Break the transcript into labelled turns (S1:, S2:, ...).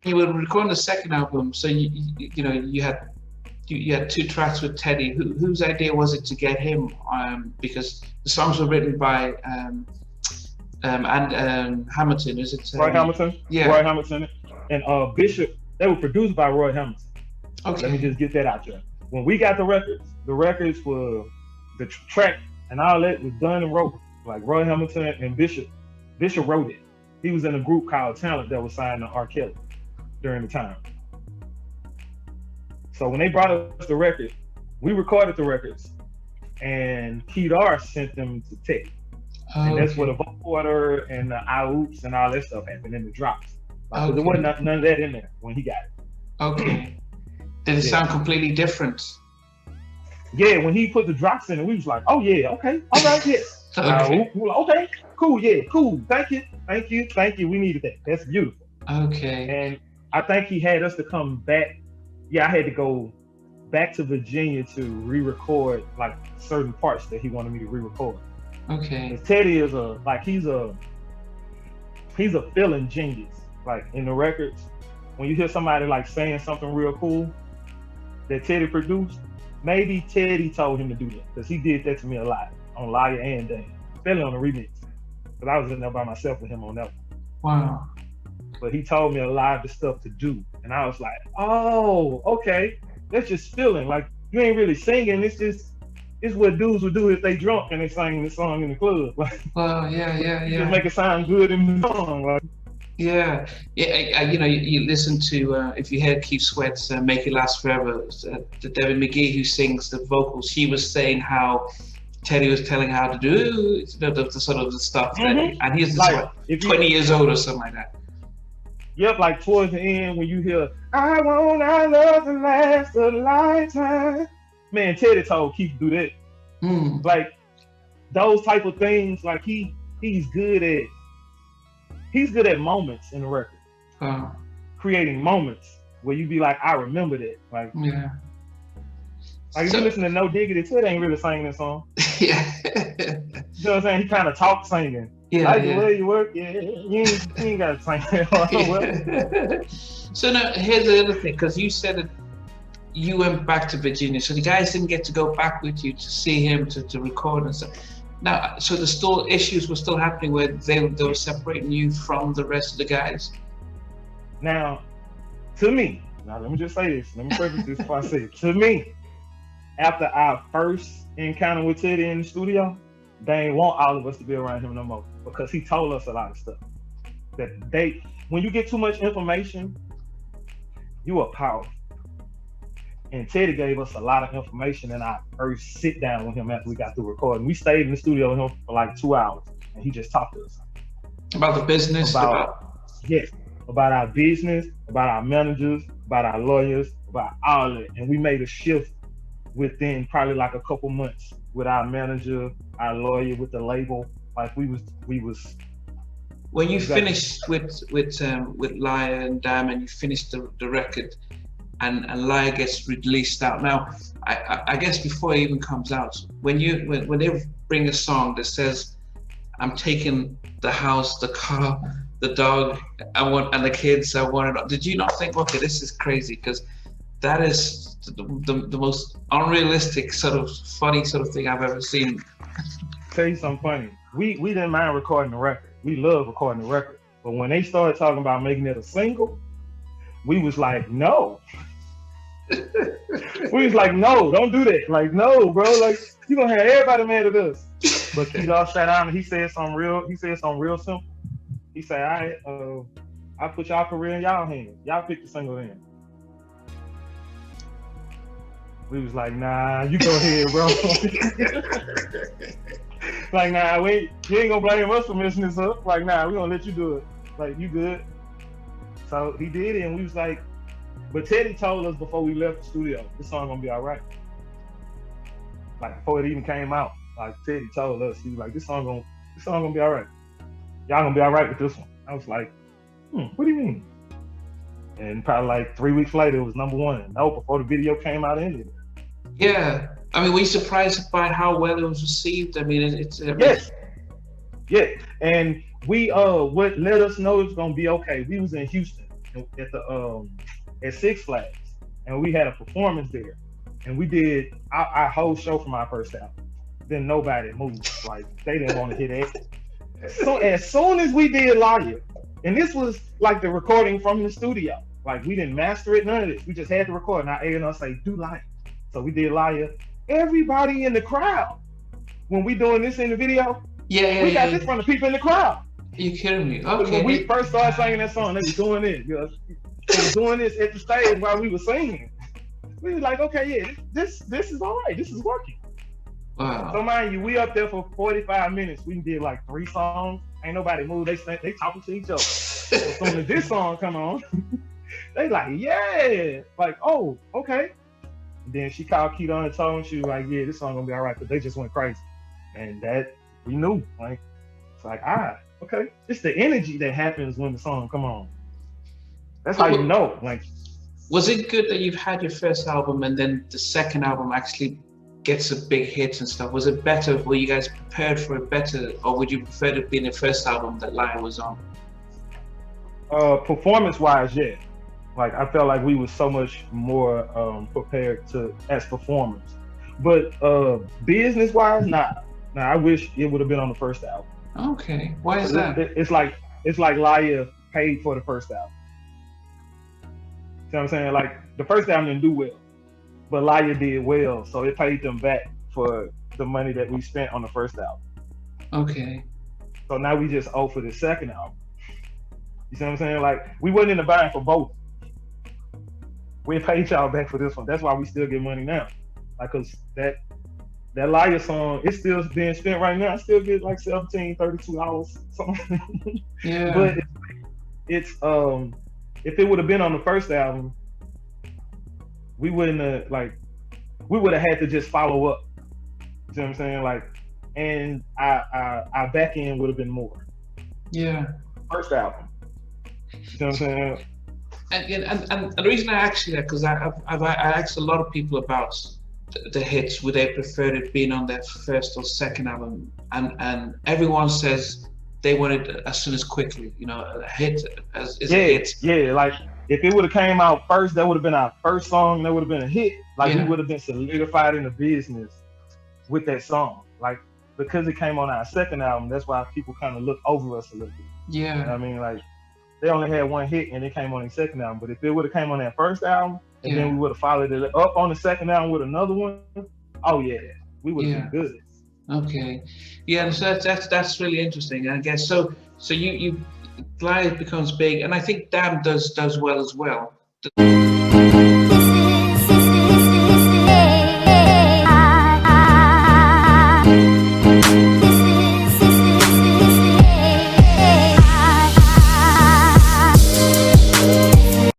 S1: you were recording the second album, so you had two tracks with Teddy. Whose idea was it to get him? Because the songs were written by Hamilton, is it?
S2: Roy Hamilton.
S1: Yeah.
S2: Roy Hamilton and Bishop. They were produced by Roy Hamilton.
S1: Okay.
S2: Let me just get that out there. When we got the records were the track and all that was done and wrote. Like Roy Hamilton and Bishop. Bishop wrote it. He was in a group called Talent that was signed to R. Kelly during the time. So when they brought us the record, we recorded the records, and Kedar sent them to Teddy. And that's where the vocal order and the oops and all that stuff happened in the drops. Like, there wasn't none of that in there when he got it.
S1: Okay. Did it sound completely different?
S2: Yeah, when he put the drops in it, we was like, oh yeah, okay, all right, yes.
S1: Okay.
S2: Okay, cool, yeah, cool. Thank you. We needed that. That's beautiful.
S1: Okay.
S2: And I think he had us to come back. Yeah, I had to go back to Virginia to re-record like certain parts that he wanted me to re-record.
S1: Okay.
S2: Teddy is he's a feeling genius. Like in the records, when you hear somebody like saying something real cool that Teddy produced, maybe Teddy told him to do that, because he did that to me a lot on Liar and Dan, especially on the remix. But I was in there by myself with him on that one.
S1: Wow.
S2: But he told me a lot of the stuff to do, and I was like, oh, okay, that's just feeling. Like you ain't really singing. It's what dudes would do if they drunk and they sang this song in the club. Like,
S1: well, yeah.
S2: Just make it sound good in the song. Like,
S1: yeah. You listen to if you heard Keith Sweat's "Make It Last Forever," the Devin McGee who sings the vocals. She was saying how Teddy was telling her how to do the sort of the stuff, and he's like 20 years old or something like that.
S2: Yep, like towards the end when you hear "I want our love to last a lifetime." Man, Teddy told Keith to do that. Like those type of things. Like he's good at moments in the record. Creating moments where you be like, I remember that. Like,
S1: yeah.
S2: Like if you listen to No Diggity, Ted ain't really singing this song.
S1: Yeah.
S2: You know what I'm saying? He kind of talks singing.
S1: Yeah.
S2: Like the way you work, yeah. You ain't got to sing that.
S1: So now here's the other thing, because you said that you went back to Virginia, so the guys didn't get to go back with you to see him to record and stuff. Now, so the issues were still happening where they were separating you from the rest of the guys.
S2: Now, to me, let me just say this. Let me preface this before I say it. To me, after our first encounter with Teddy in the studio, they ain't want all of us to be around him no more, because he told us a lot of stuff. When you get too much information, you are powerful. And Teddy gave us a lot of information in our first sit down with him after we got through recording. We stayed in the studio with him for like 2 hours, and he just talked to us.
S1: About the business?
S2: About our business, about our managers, about our lawyers, about all that. And we made a shift within probably like a couple months with our manager, our lawyer, with the label. Like we was.
S1: When you finished with Liar and Damn, and you finished the record, and Liar gets released out. Now, I guess before it even comes out, when they bring a song that says, "I'm taking the house, the car, the dog, and the kids, I want it," did you not think, okay, this is crazy? Because that is the most unrealistic sort of funny sort of thing I've ever seen.
S2: Tell you something funny. We didn't mind recording the record. We love recording the record. But when they started talking about making it a single, we was like, no. We was like, no, don't do that. Like, no, bro. Like, you gonna have everybody mad at us. But Kedar sat down and he said something real simple. He said, all right, I put y'all career in y'all hands. Y'all pick the single in. We was like, nah, you go ahead, bro. Like, nah, you ain't gonna blame us for messing this up. Like, nah, we gonna let you do it. Like, you good. So he did it, and we was like, but Teddy told us before we left the studio, this song gonna be all right. Like, before it even came out, like Teddy told us, he was like, this song gonna be all right. Y'all gonna be all right with this one. I was like, what do you mean? And probably like 3 weeks later, it was #1. No, before the video came out anyway.
S1: Yeah. I mean, were you surprised by how well it was received? I mean, it's
S2: yes. Yeah. And we what let us know it's gonna be okay. We was in Houston at the at Six Flags, and we had a performance there, and we did our whole show from our first album. Then nobody moved. Like they didn't want to hear that. So as soon as we did Liar, and this was like the recording from the studio. Like we didn't master it, none of this. We just had to record. And our A&R say, do Liar. So we did Liar. Everybody in the crowd, when we doing this in the video, we got this from the people in the crowd.
S1: Are you kidding me? Okay.
S2: When we first started singing that song, they was doing this. You know, they was doing this at the stage while we were singing. We was like, okay, yeah, this is all right. This is working.
S1: Wow.
S2: So mind you, we up there for 45 minutes. We did like 3 songs. Ain't nobody moved. They talking to each other. As soon as this song come on, they like, yeah. Like, oh, okay. And then she called Keita and told him, she was like, yeah, this song gonna be all right, because they just went crazy. And that, we knew. Like, it's like, okay. It's the energy that happens when the song come on. That's how you know. Like,
S1: was it good that you've had your first album and then the second album actually gets a big hit and stuff? Was it better? Were you guys prepared for it better, or would you prefer to be in the first album that Liar was on?
S2: Performance-wise, yeah. Like I felt like we were so much more prepared as performers. But business-wise, nah. I wish it would have been on the first album.
S1: Okay, why is that?
S2: It's like Liar paid for the first album. See what I'm saying? Like the first album didn't do well, but Liar did well, so it paid them back for the money that we spent on the first album.
S1: Okay.
S2: So now we just owe for the second album. You see what I'm saying? Like we wasn't in the bind for both. We paid y'all back for this one. That's why we still get money now. Like, cause that Liar song, it's still being spent right now. I still get like $17, $32, something.
S1: Yeah.
S2: But it's if it would have been on the first album, we wouldn't have we would have had to just follow up. You see what I'm saying? Like, and our back end would have been more.
S1: Yeah.
S2: First album. You see what I'm saying?
S1: And the reason I asked you that, because I asked a lot of people about the hits, would they prefer it being on their first or second album, and everyone says they want it as soon as quickly. You know, a hit is a hit. Yeah,
S2: like if it would have came out first, that would have been our first song. That would have been a hit. Like we would have been solidified in the business with that song. Like because it came on our second album, that's why people kind of look over us a little bit.
S1: Yeah.
S2: You know what I mean, like they only had one hit and it came on their second album. But if it would have came on that first album and then we would have followed it up on the second album with another one, oh yeah, we would have been good.
S1: Okay. Yeah, so that's really interesting. I guess so you Liar becomes big, and I think Damn does well as well.